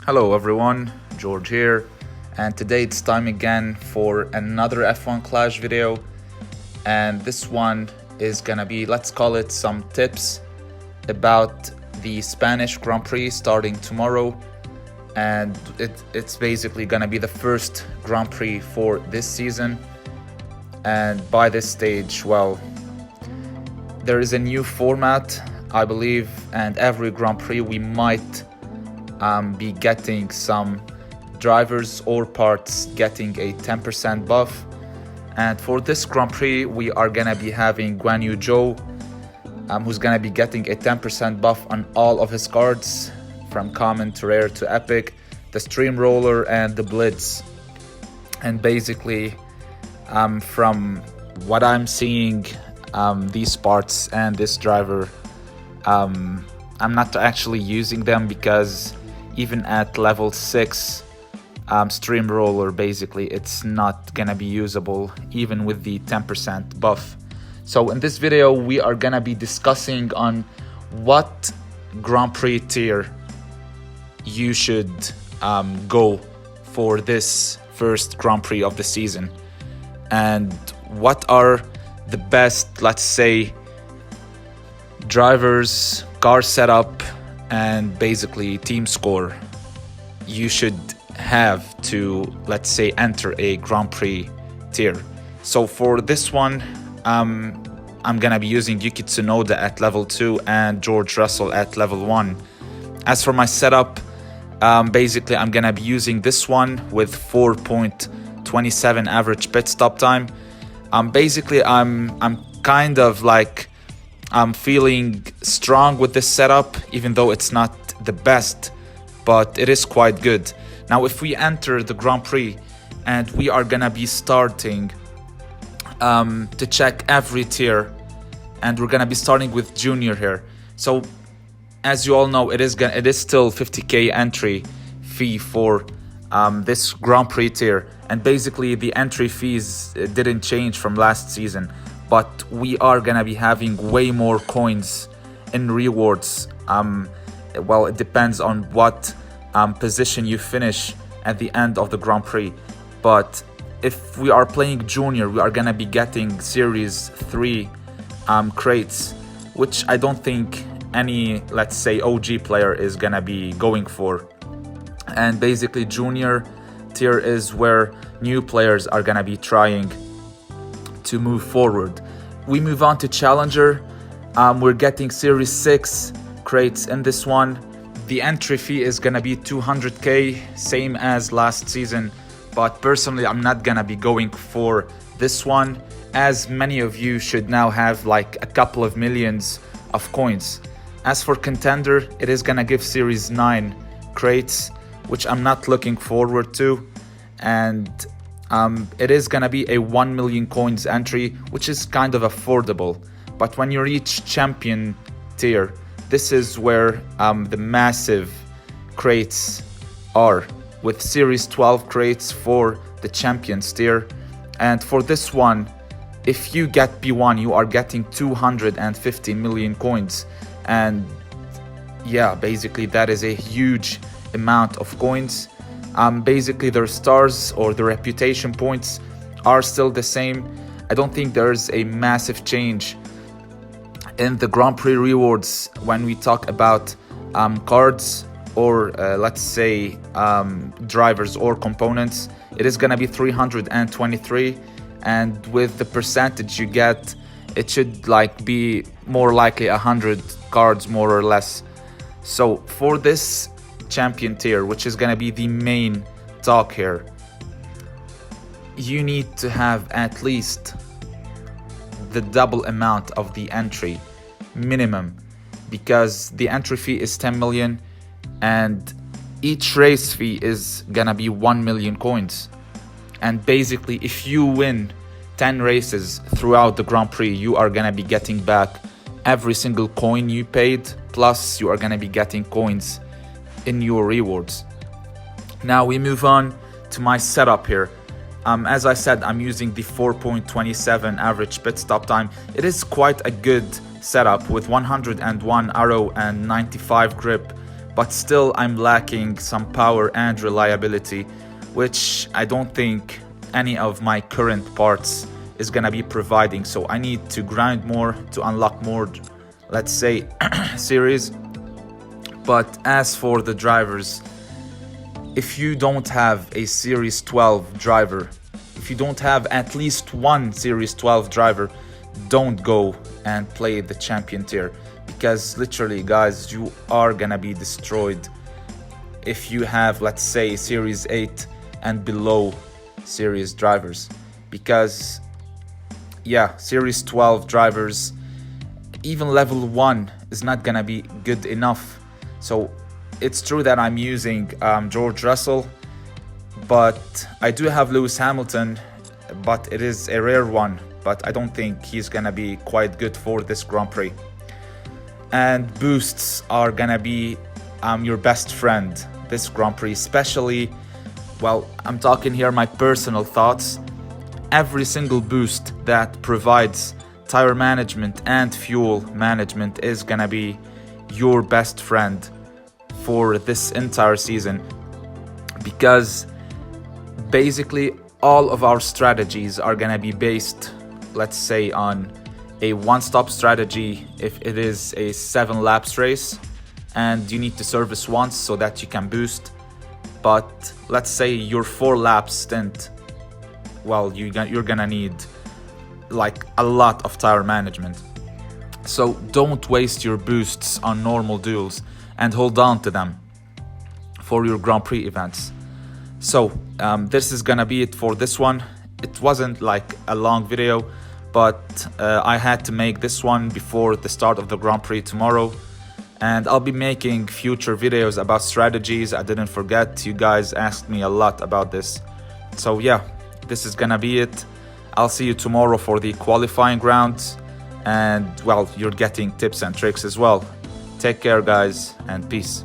Hello everyone, George here, and today it's time again for another F1 Clash video. And this one is gonna be, let's call it, some tips about the Spanish Grand Prix starting tomorrow. And it's basically gonna be the first Grand Prix for this season. And by this stage, well, there is a new format, I believe, and every Grand Prix we might be getting some drivers or parts getting a 10% buff. And for this Grand Prix we are gonna be having Guan Yu Zhou, who's gonna be getting a 10% buff on all of his cards, from common to rare to epic, the Stream Roller and the Blitz. And basically from what I'm seeing, these parts and this driver, I'm not actually using them because even at level 6 Stream Roller, basically it's not gonna be usable even with the 10% buff. So in this video we are gonna be discussing on what Grand Prix tier you should go for this first Grand Prix of the season, and what are the best, let's say, drivers, car setup, and basically team score you should have to, let's say, enter a Grand Prix tier. So for this one, I'm gonna be using Yuki Tsunoda at level 2 and George Russell at level 1. As for my setup, basically I'm gonna be using this one with 4.27 average pit stop time. Basically I'm kind of like, I'm feeling strong with this setup, even though it's not the best, but it is quite good. Now if we enter the Grand Prix and we are gonna be starting to check every tier, and we're gonna be starting with Junior here. So as you all know, it is still 50k entry fee for this Grand Prix tier, and basically the entry fees didn't change from last season, but we are gonna be having way more coins in rewards. Well, it depends on what position you finish at the end of the Grand Prix, but if we are playing Junior, we are gonna be getting Series 3 crates, which I don't think any, let's say, OG player is gonna be going for. And basically Junior tier is where new players are gonna be trying to move forward. We move on to Challenger. We're getting Series 6 crates in this one. The entry fee is gonna be 200k, same as last season, but personally I'm not gonna be going for this one, as many of you should now have like a couple of millions of coins. As for Contender, it is gonna give Series 9 crates, which I'm not looking forward to, and it is gonna be a 1 million coins entry, which is kind of affordable. But when you reach Champion tier, this is where the massive crates are, with Series 12 crates for the Champions tier. And for this one, if you get P1, you are getting 250 million coins, and yeah, basically that is a huge amount of coins. Basically their stars or the reputation points are still the same. I don't think there's a massive change in the Grand Prix rewards when we talk about cards or let's say drivers or components. It is gonna be 323, and with the percentage you get, it should like be more likely 100 cards more or less. So for this Champion tier, which is gonna be the main talk here, you need to have at least the double amount of the entry minimum, because the entry fee is 10 million and each race fee is gonna be 1 million coins. And basically if you win 10 races throughout the Grand Prix, you are gonna be getting back every single coin you paid, plus you are gonna be getting coins in your rewards. Now we move on to my setup here. As I said, I'm using the 4.27 average pit stop time. It is quite a good setup with 101 arrow and 95 grip, but still I'm lacking some power and reliability, which I don't think any of my current parts is gonna be providing. So I need to grind more to unlock more, let's say, series. But as for the drivers, if you don't have a Series 12 driver, if you don't have at least one Series 12 driver, don't go and play the champion tier, because literally, guys, you are gonna be destroyed if you have, let's say, Series 8 and below series drivers. Because yeah, Series 12 drivers, even level 1 is not gonna be good enough. So it's true that I'm using George Russell, but I do have Lewis Hamilton, but it is a rare one, but I don't think he's gonna be quite good for this Grand Prix. And boosts are gonna be your best friend this Grand Prix, especially, well, I'm talking here my personal thoughts. Every single boost that provides tire management and fuel management is gonna be your best friend for this entire season, because basically all of our strategies are gonna be based, let's say, on a one-stop strategy if it is a 7 laps race and you need to service once so that you can boost. But let's say your 4 lap stint, well, you're gonna need like a lot of tire management. So don't waste your boosts on normal duels and hold on to them for your Grand Prix events. So this is gonna be it for this one. It wasn't like a long video, but I had to make this one before the start of the Grand Prix tomorrow. And I'll be making future videos about strategies. I didn't forget, you guys asked me a lot about this. So yeah, this is gonna be it. I'll see you tomorrow for the qualifying rounds, and well, you're getting tips and tricks as well. Take care, guys, and peace.